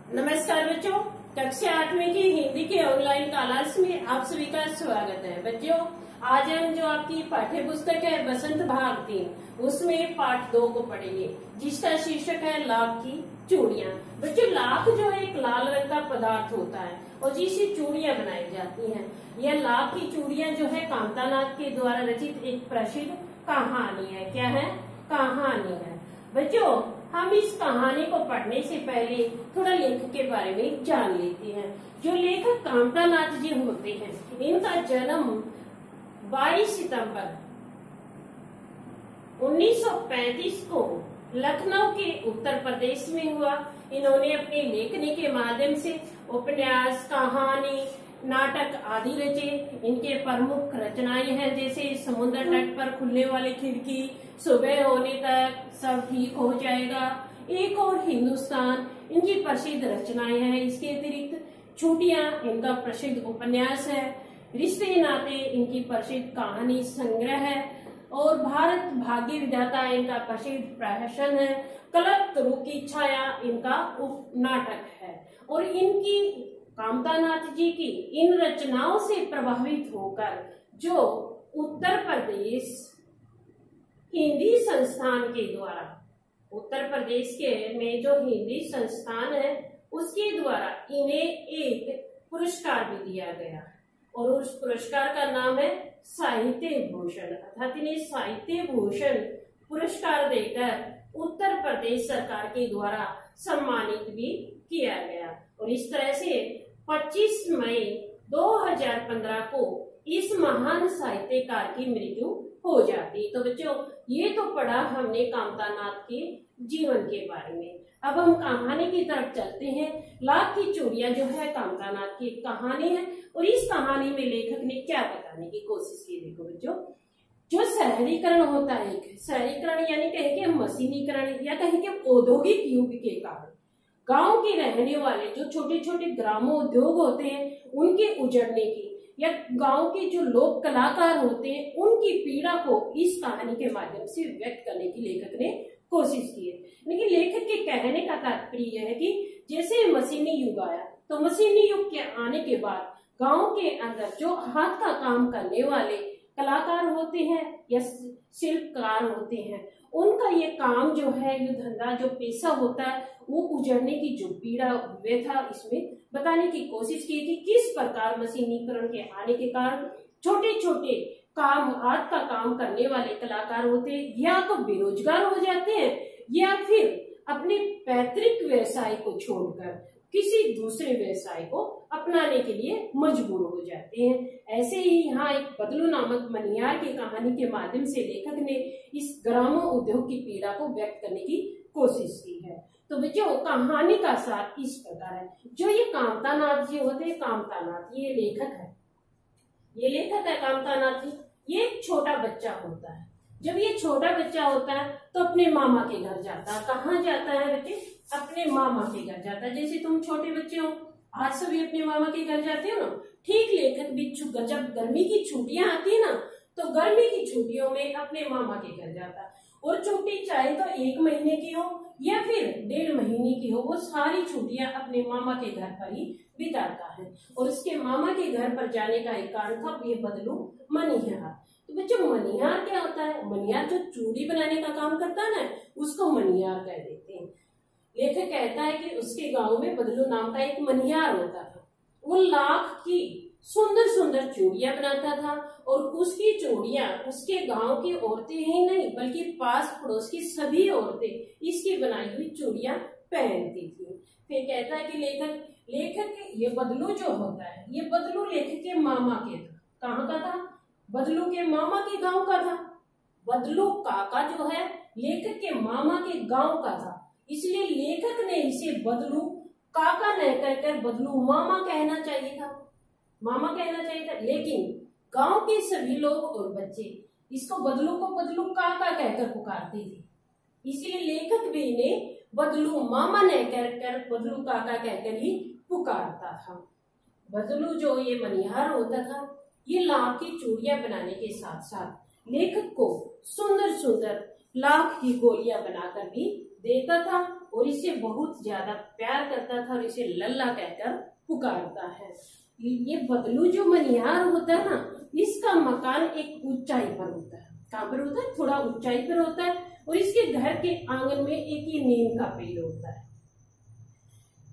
नमस्कार बच्चों, कक्षा 8वीं की हिंदी के ऑनलाइन क्लास में आप सभी का स्वागत है। बच्चों, आज हम जो आपकी पाठ्य पुस्तक है बसंत भाग 3 उसमें पाठ 2 को पढ़ेंगे, जिसका शीर्षक है लाख की चूड़ियां। बच्चों, लाख जो है एक लाल रंग का पदार्थ होता है और जिससे चूड़ियां बनाई जाती हैं। यह लाख की चूड़ियां जो है कामतानाथ के द्वारा रचित एक प्रसिद्ध कहानी है। क्या है? कहानी है। बच्चों, हम इस कहानी को पढ़ने से पहले थोड़ा लेखक के बारे में जान लेते हैं। जो लेखक कामतानाथ जी होते हैं, इनका जन्म 22 सितंबर 1935 को लखनऊ के उत्तर प्रदेश में हुआ। इन्होंने अपनी लेखनी के माध्यम से उपन्यास, कहानी, नाटक आदि रचे। इनके प्रमुख रचनाएं हैं जैसे समुद्र तट पर खुलने वाली खिड़की, सुबह होने तक, सब ठीक हो जाएगा, एक और हिंदुस्तान इनकी प्रसिद्ध रचनाएं हैं। इसके अतिरिक्त छुट्टियां इनका प्रसिद्ध उपन्यास है। रिश्ते नाते इनकी प्रसिद्ध कहानी संग्रह है और भारत भाग्य विधाता इनका प्रसिद्ध प्रहसन है। कल्पतरु की छाया इनका उप नाटक है। और इनकी कामतानाथ जी की इन रचनाओं से प्रभावित होकर जो उत्तर प्रदेश हिंदी संस्थान के द्वारा, उत्तर प्रदेश के में जो हिंदी संस्थान है उसके द्वारा इन्हें एक पुरस्कार भी दिया गया और उस पुरस्कार का नाम है साहित्य भूषण। अर्थात इन्हें साहित्य भूषण पुरस्कार देकर उत्तर प्रदेश सरकार के द्वारा सम्मानित भी किया गया। और इस तरह से 25 मई 2015 को इस महान साहित्यकार की मृत्यु हो जाती। तो बच्चों, ये तो पढ़ा हमने कामतानाथ के जीवन के बारे में। अब हम कहानी की तरफ चलते हैं। लाख की चूड़ियां जो है कामतानाथ की कहानी है और इस कहानी में लेखक ने क्या बताने की कोशिश की। देखो बच्चों, जो शहरीकरण होता है, शहरीकरण यानी कहें कि मशीनीकरण या कहें कि औद्योगिक युग के कारण गांव के रहने वाले जो छोटे छोटे ग्रामोद्योग होते हैं उनके उजड़ने की, या गांव के जो लोक कलाकार होते हैं उनकी पीड़ा को इस कहानी के माध्यम से व्यक्त करने की लेखक ने कोशिश की है। लेकिन लेखक के कहने का तात्पर्य यह है कि जैसे मशीनी युग आया तो मशीनी युग के आने के बाद गांव के अंदर जो हाथ का काम करने वाले कलाकार होते हैं या शिल्पकार होते हैं, उनका ये काम जो है, ये धंधा जो पेशा होता है, वो उजड़ने की जो पीड़ा व्यथा इसमें बताने की कोशिश की कि किस प्रकार मशीनीकरण के आने के कारण छोटे छोटे काम, हाथ का काम करने वाले कलाकार होते हैं या तो बेरोजगार हो जाते हैं या फिर अपने पैतृक व्यवसाय को छोड़कर किसी दूसरे व्यवसाय को अपनाने के लिए मजबूर हो जाते हैं। ऐसे ही यहाँ एक बदलू नामक मनिहार की कहानी के माध्यम से लेखक ने इस ग्रामो उद्योग की पीड़ा को व्यक्त करने की कोशिश की है। तो बच्चों, कहानी का सार इस प्रकार है। जो ये कामतानाथ जी होते हैं, कामतानाथ ये लेखक है, ये लेखक है कामतानाथ जी। ये एक छोटा बच्चा होता है। जब ये छोटा बच्चा होता है तो अपने मामा के घर जाता है। कहाँ जाता है बच्चे? अपने मामा के घर जाता है। जैसे तुम छोटे बच्चे हो, आज सभी अपने मामा के घर जाते हो ना, ठीक लेखक भी जब गर्मी की छुट्टियां आती है ना, तो गर्मी की छुट्टियों में अपने मामा के घर जाता है। और छुट्टी चाहे तो 1 महीने की हो या फिर 1.5 महीने की हो, वो सारी छुट्टियां अपने मामा के घर पर ही बिताता है। और उसके मामा के घर पर जाने का एक कारण था ये बदलू मनिहार। तो बच्चों, मनिहार क्या होता है? मनिहार जो चूड़ी बनाने का काम करता है ना, उसको मनिहार कह देते हैं। लेखक कहता है कि उसके गांव में बदलू नाम का एक मनिहार होता था। वो लाख की सुंदर सुंदर चूड़ियां बनाता था और उसकी चूड़ियां उसके गांव की औरतें ही नहीं बल्कि पास पड़ोस की सभी औरतें इसकी बनाई हुई चूड़ियां पहनती थी। फिर कहता है कि लेखक ये बदलू जो होता है, ये बदलू लेखक के मामा के था। कहाँ का था? बदलू के मामा के गांव का था। बदलू काका जो है लेखक के मामा के गांव का था, इसलिए लेखक ने इसे बदलू काका न कहकर बदलू मामा कहना चाहिए था, मामा कहना चाहिए था। लेकिन गांव के सभी लोग और बच्चे इसको बदलू को बदलू काका कहकर पुकारते थे, इसलिए लेखक भी इन्हें बदलू मामा न कहकर बदलू काका कहकर ही पुकारता था। बदलू जो ये मनिहार होता था, ये लाख की चूड़ियां बनाने के साथ साथ लेखक को सुंदर सुंदर लाख की गोलियां बनाकर भी देता था और इसे बहुत ज्यादा प्यार करता था और इसे लल्ला कहकर पुकारता है। ये बदलू जो मनिहार होता है ना, इसका मकान एक ऊंचाई पर होता है। कहाँ पर होता है? थोड़ा ऊंचाई पर होता है। और इसके घर के आंगन में एक ही नीम का पेड़ होता है।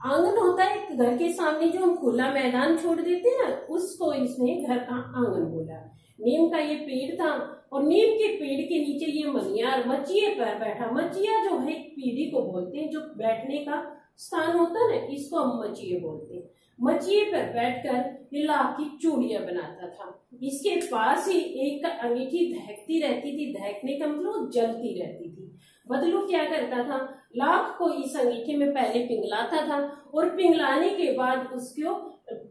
आंगन होता है घर के सामने जो हम खुला मैदान छोड़ देते हैं ना, उसको इसने घर का आंगन बोला। नीम का ये पेड़ था और नीम के पेड़ के नीचे ये मनिहार मचिए पर बैठा। मचिया जो है पीढ़ी को बोलते हैं, जो बैठने का स्थान होता है ना, इसको हम मचिए बोलते हैं। मचिए पर बैठकर ये लाख की चूड़ियां बनाता था। इसके पास ही एक अंगीठी दहकती रहती थी। दहकने का मतलब जलती रहती थी। बदलू क्या करता था? लाख को इस अंगीठी में पहले पिघलाता था और पिघलाने के बाद उसको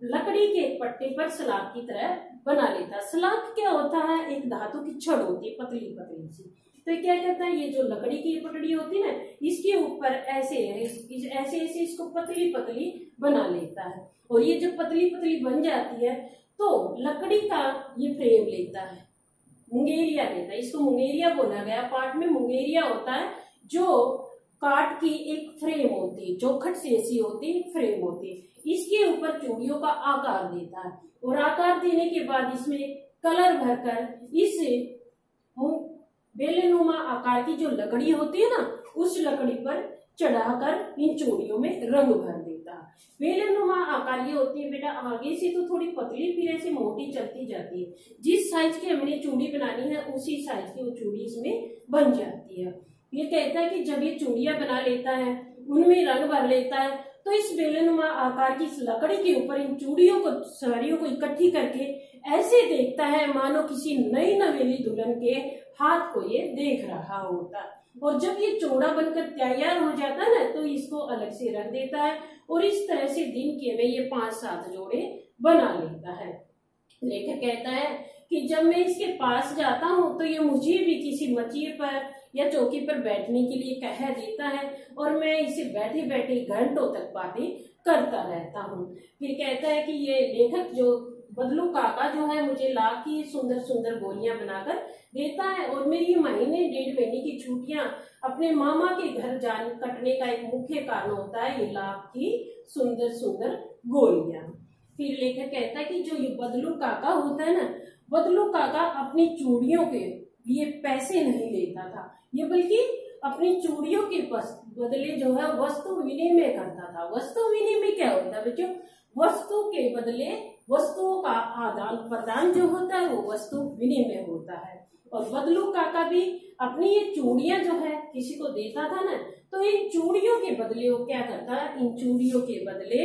लकड़ी के पट्टे पर सलाख की तरह बना लेता। सलाख क्या होता है? एक धातु की छड़ होती है, पतली पतली सी। तो क्या कहता है, ये जो लकड़ी की पटड़ी होती है ना, इसके ऊपर ऐसे ऐसे ऐसे इसको पतली पतली बना लेता है। और ये जब पतली पतली बन जाती है तो लकड़ी का ये फ्रेम लेता है, मुंगेरिया लेता है। इसको मुंगेरिया बोला गया। पार्ट में मुंगेरिया होता है, जो काट की एक फ्रेम होती है, चौखट से ऐसी होती है, फ्रेम होती है। इसके ऊपर चूड़ियों का आकार देता है और आकार देने के बाद इसमें कलर भरकर इस बेलनुमा आकार की जो लकड़ी होती है ना, उस लकड़ी पर चढ़ाकर इन चूड़ियों में रंग भर देता है। बेलनुमा आकार ये होती है बेटा, आगे से तो थोड़ी पतली फिर ऐसे मोटी चलती जाती है। जिस साइज की हमने चूड़ी बनानी है उसी साइज की वो चूड़ी इसमें बन जाती है। ये कहता है कि जब ये चूड़ियां बना लेता है, उनमें रंग भर लेता है, तो इस बेलनुमा आकार की इस लकड़ी के ऊपर इन चूड़ियों को, साड़ियों को इकट्ठी करके ऐसे देखता है मानो किसी नई नवेली दुल्हन के हाथ को ये देख रहा होता। और जब ये चौड़ा बनकर तैयार हो जाता है ना, तो इसको अलग से रख देता है और इस तरह से दिन के में ये 5-7 जोड़े बना लेता है। लेखक कहता है कि जब मैं इसके पास जाता हूँ तो ये मुझे भी किसी मचिए पर या चौकी पर बैठने के लिए कह देता है और मैं इसे बैठे बैठे घंटों तक बातें करता रहता हूँ। फिर कहता है कि ये लेखक जो बदलू काका जो है मुझे लाख की सुंदर सुंदर गोलियां बनाकर देता है और मेरी ये महीने 1.5 महीने की छुट्टियां अपने मामा के घर जाने कटने का एक मुख्य कारण होता है ये लाख की सुंदर सुंदर गोलियां। फिर लेखक कहता है कि जो ये बदलू काका होता है ना, बदलू काका अपनी चूड़ियों के लिए पैसे नहीं लेता था, ये बल्कि अपनी चूड़ियों के बदले जो है वस्तु विनिमय करता था। वस्तु विनिमय क्या होता है बच्चों? वस्तु के बदले वस्तुओं का आदान प्रदान जो होता है वो वस्तु विनिमय होता है। और बदलू काका भी अपनी ये चूड़ियां जो है किसी को देता था ना, तो इन चूड़ियों के बदले वो क्या करता है? इन चूड़ियों के बदले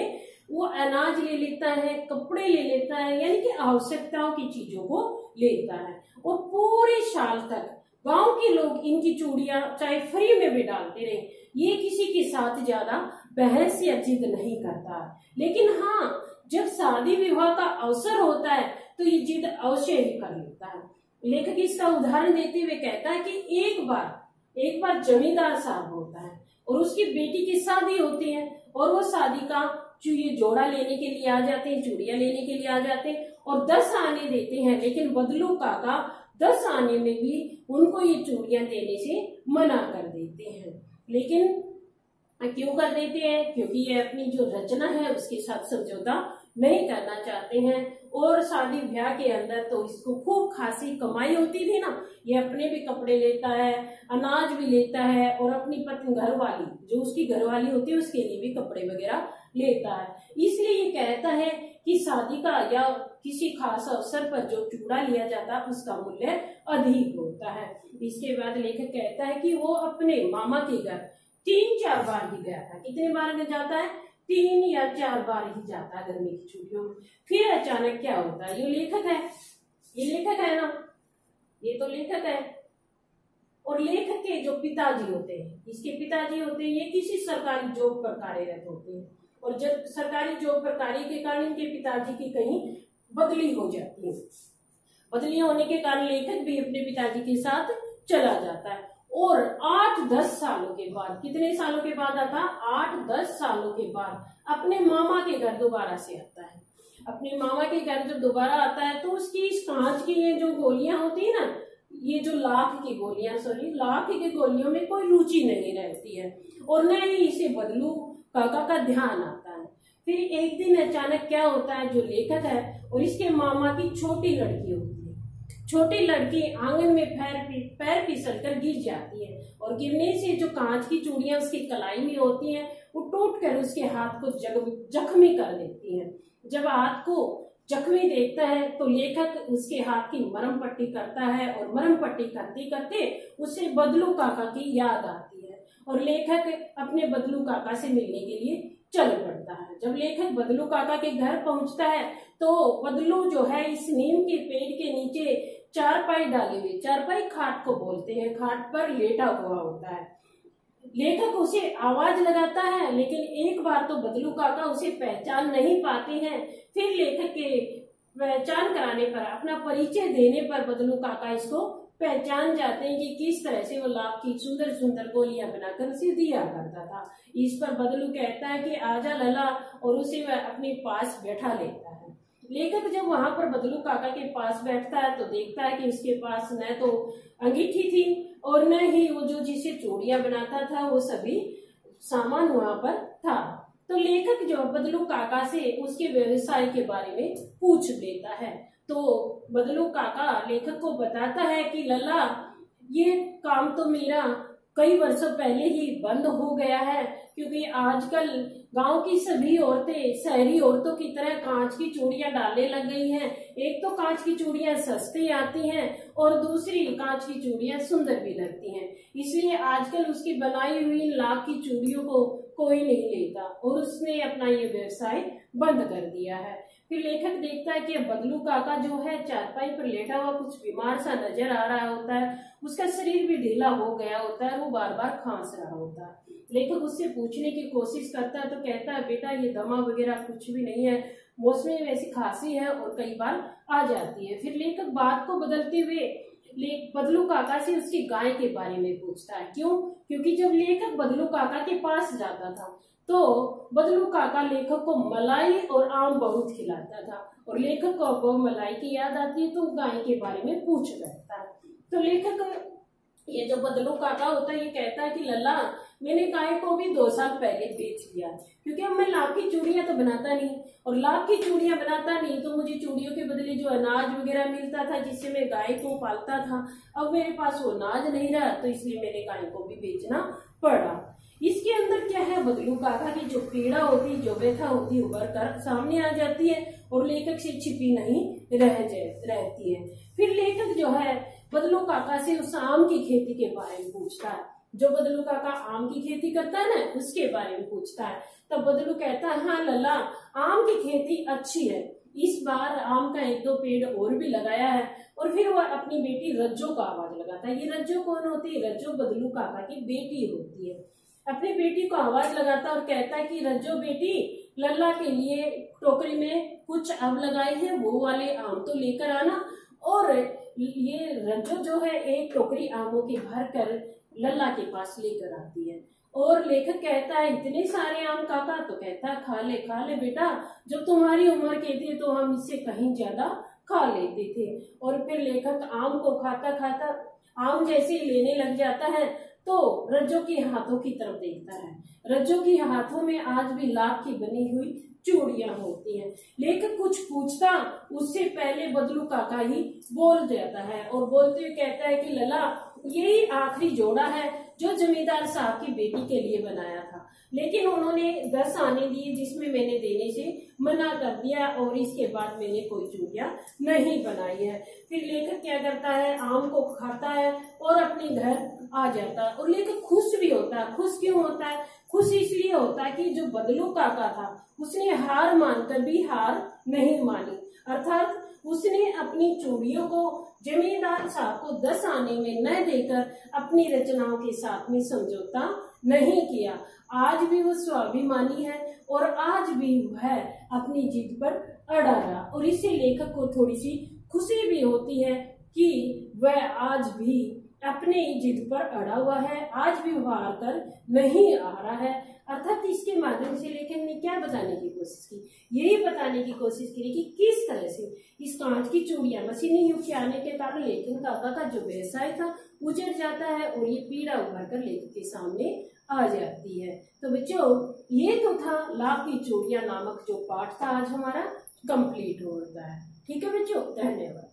वो अनाज ले लेता है, कपड़े ले लेता है, यानी कि आवश्यकताओं की चीजों को लेता है। और पूरे साल तक गांव के लोग इनकी चूड़ियां चाहे फ्री में भी डालते रहे, ये किसी के साथ ज्यादा बहस या जिद नहीं करता। लेकिन हाँ, जब शादी विवाह का अवसर होता है तो ये जिद अवश्य ही कर लेता है। लेखक इसका उदाहरण देते हुए कहता है कि एक बार जमींदार साहब होता है और उसकी बेटी की शादी होती है और वो शादी का ये जोड़ा लेने के लिए आ जाते हैं, चूड़ियां लेने के लिए आ जाते हैं और 10 आने देते हैं। लेकिन बदलू काका 10 आने में भी उनको ये चूड़ियां देने से मना कर देते हैं। लेकिन क्यों कर देते हैं? क्योंकि ये अपनी जो रचना है उसके साथ समझौता नहीं करना चाहते हैं। और शादी ब्याह के अंदर तो इसको खूब खासी कमाई होती थी ना, ये अपने भी कपड़े लेता है, अनाज भी लेता है और अपनी पत्नी घरवाली जो उसकी घरवाली होती है उसके लिए भी कपड़े वगैरह लेता है। इसलिए ये कहता है कि शादी का या किसी खास अवसर पर जो चूड़ा लिया जाता है उसका मूल्य अधिक होता है। इसके बाद लेखक कहता है कि वो अपने मामा के घर 3-4 बार ही गया था। कितने बार जाता है? 3 या 4 बार ही जाता है गर्मी की छुट्टियों में। फिर अचानक क्या होता है? ये लेखक है ना, ये तो लेखक है। और लेखक के जो पिताजी होते हैं, इसके पिताजी होते हैं, ये किसी सरकारी जॉब पर कार्यरत होते हैं और जब सरकारी जॉब पर कार्य के कारण इनके पिताजी की कहीं बदली हो जाती है। बदली होने के कारण लेखक भी अपने पिताजी के साथ चला जाता है और 8-10 सालों के बाद, कितने सालों के बाद आता? 8-10 सालों के बाद अपने मामा के घर दोबारा से आता है। अपने मामा के घर जब दोबारा आता है तो उसकी इस कांच की ये जो गोलियां होती है ना, ये जो लाख की गोलियों में कोई रुचि नहीं रहती है और न ही इसे बदलू काका का ध्यान आता है। फिर एक दिन अचानक क्या होता है, जो लेखक है और इसके मामा की छोटी लड़की होती है, छोटी लड़की आंगन में पैर फिसल कर गिर जाती है और गिरने से जो कांच की चूड़ियां उसकी कलाई में होती हैं वो टूट कर उसके हाथ को जख्मी कर देती है। जब हाथ को जख्मी देखता है तो लेखक उसके हाथ की मरहम पट्टी करता है और मरहम पट्टी करते करते उसे बदलू काका की याद आती है और लेखक अपने बदलू काका से मिलने के लिए चल पड़ता है। जब लेखक बदलू काका के घर पहुंचता है तो बदलू जो है इस नीम के पेड़ के नीचे चारपाई डाले हुए, चारपाई खाट को बोलते हैं, खाट पर लेटा हुआ होता है। लेखक उसे आवाज लगाता है लेकिन एक बार तो बदलू काका उसे पहचान नहीं पाते हैं। फिर लेखक के पहचान कराने पर, अपना परिचय देने पर बदलू काका इसको पहचान जाते हैं कि किस तरह से वो लाख की सुंदर सुंदर गोलियां बनाकर उसे दिया करता था। इस पर बदलू कहता है कि आजा लला और उसे वह अपने पास बैठा लेता है। लेखक जब वहां पर बदलू काका के पास बैठता है तो देखता है कि उसके पास न तो अंगीठी थी और न ही वो जो जिसे चूड़ियां बनाता था वो सभी सामान वहां पर था। तो लेखक जो बदलू काका से उसके व्यवसाय के बारे में पूछ लेता है तो बदलू काका लेखक को बताता है कि लला, ये काम तो मेरा कई वर्षों पहले ही बंद हो गया है क्योंकि आजकल गांव की सभी औरतें शहरी औरतों की तरह कांच की चूड़ियां डालने लग गई हैं। एक तो कांच की चूड़ियां सस्ती आती हैं और दूसरी कांच की चूड़ियां सुंदर भी लगती हैं, इसलिए आजकल उसकी बनाई हुई लाख की चूड़ियों को कोई नहीं लेता और उसने अपना ये व्यवसाय बंद कर दिया है। फिर लेखक देखता है कि बदलू काका जो है चारपाई पर लेटा हुआ कुछ बीमार सा नजर आ रहा होता है, उसका शरीर भी ढीला हो गया होता है, वो बार बार खांस रहा होता है। लेखक उससे पूछने की कोशिश करता है तो कहता है बेटा ये दमा वगैरह कुछ भी नहीं है, मौसमी वैसी खांसी है और कई बार आ जाती है। फिर लेखक बात को बदलते हुए बदलू काका से उसकी गाय के बारे में पूछता है। क्यों? क्योंकि जब लेखक बदलू काका के पास जाता था तो बदलू काका लेखक को मलाई और आम बहुत खिलाता था और लेखक को मलाई की याद आती है तो गाय के बारे में पूछ बैठता है। तो लेखक ये जो बदलू काका होता है ये कहता है कि लला, मैंने गाय को भी 2 साल पहले बेच दिया क्योंकि अब मैं लाख की चूड़ियां तो बनाता नहीं और लाख की चूड़ियां बनाता नहीं तो मुझे चूड़ियों के बदले जो अनाज वगैरह मिलता था जिससे मैं गाय को पालता था, अब मेरे पास वो अनाज नहीं रहा तो इसलिए मैंने गाय को भी बेचना पड़ा। इसके अंदर क्या है, बदलू काका की जो पीड़ा होती, जो व्यथा होती उभर कर सामने आ जाती है और लेखक से छिपी नहीं रहती है। फिर लेखक जो है बदलू काका से उस आम की खेती के बारे में पूछता है, जो बदलू काका आम की खेती करता है ना उसके बारे में पूछता है। तब बदलू कहता है हाँ लला, आम की खेती अच्छी है, इस बार आम का 1-2 पेड़ और भी लगाया है। और फिर वह अपनी बेटी रज्जो को आवाज लगाता है। ये रज्जो कौन होती है? रज्जो बदलू काका की बेटी होती है। अपनी बेटी को आवाज लगाता और कहता है कि रज्जो बेटी, लल्ला के लिए टोकरी में कुछ अब लगाए हैं वो वाले आम तो लेकर आना। और ये रज्जो जो है एक टोकरी आमों की भर कर लल्ला के पास लेकर आती है और लेखक कहता है इतने सारे आम काका? तो कहता है खा ले बेटा, जब तुम्हारी उम्र के थे तो हम इससे कहीं ज्यादा खा लेते थे। और फिर लेखक आम को खाता खाता आम जैसे ही लेने लग जाता है तो रज्जो के हाथों की तरफ देखता है। रज्जो के हाथों में आज भी लाख की बनी हुई चूड़ियां होती हैं। लेखक कुछ पूछता उससे पहले बदलू काका ही बोल जाता है और बोलते हुए कहता है कि लला, यही आखिरी जोड़ा है जो जमींदार साहब की बेटी के लिए बनाया था, लेकिन उन्होंने 10 आने दिए जिसमें मैंने देने से मना कर दिया और इसके बाद मैंने कोई चूड़ियां नहीं बनाई है। फिर लेखक क्या करता है, आम को खाता है और अपने घर आ जाता है और लेखक खुश भी होता है। खुश क्यों होता है? खुश इसलिए होता है कि जो बदलू काका था उसने हार मानकर भी हार नहीं मानी, अर्थात उसने अपनी चूड़ियों को जमींदार साहब को 10 आने में न देकर अपनी रचनाओं के साथ में समझौता नहीं किया। आज भी वो स्वाभिमानी है और आज भी वह अपनी जिद पर अड़ा रहा और इससे लेखक को थोड़ी सी खुशी भी होती है कि वह आज भी अपने जिद पर अड़ा हुआ है, आज भी वो हार कर नहीं आ रहा है। अर्थात इसके माध्यम से लेखक ने क्या बताने की कोशिश की, यही बताने की कोशिश की कि किस तरह से इस कांच की चूड़ियां मशीनी युग के आने के कारण लेखन काका का जो व्यवसाय था उजड़ जाता है और ये पीड़ा उभर कर लेखक के सामने आ जाती है। तो बच्चों ये तो था लाभ की चूड़ियां नामक जो पाठ था आज हमारा कंप्लीट होता है। ठीक है बच्चों, धन्यवाद।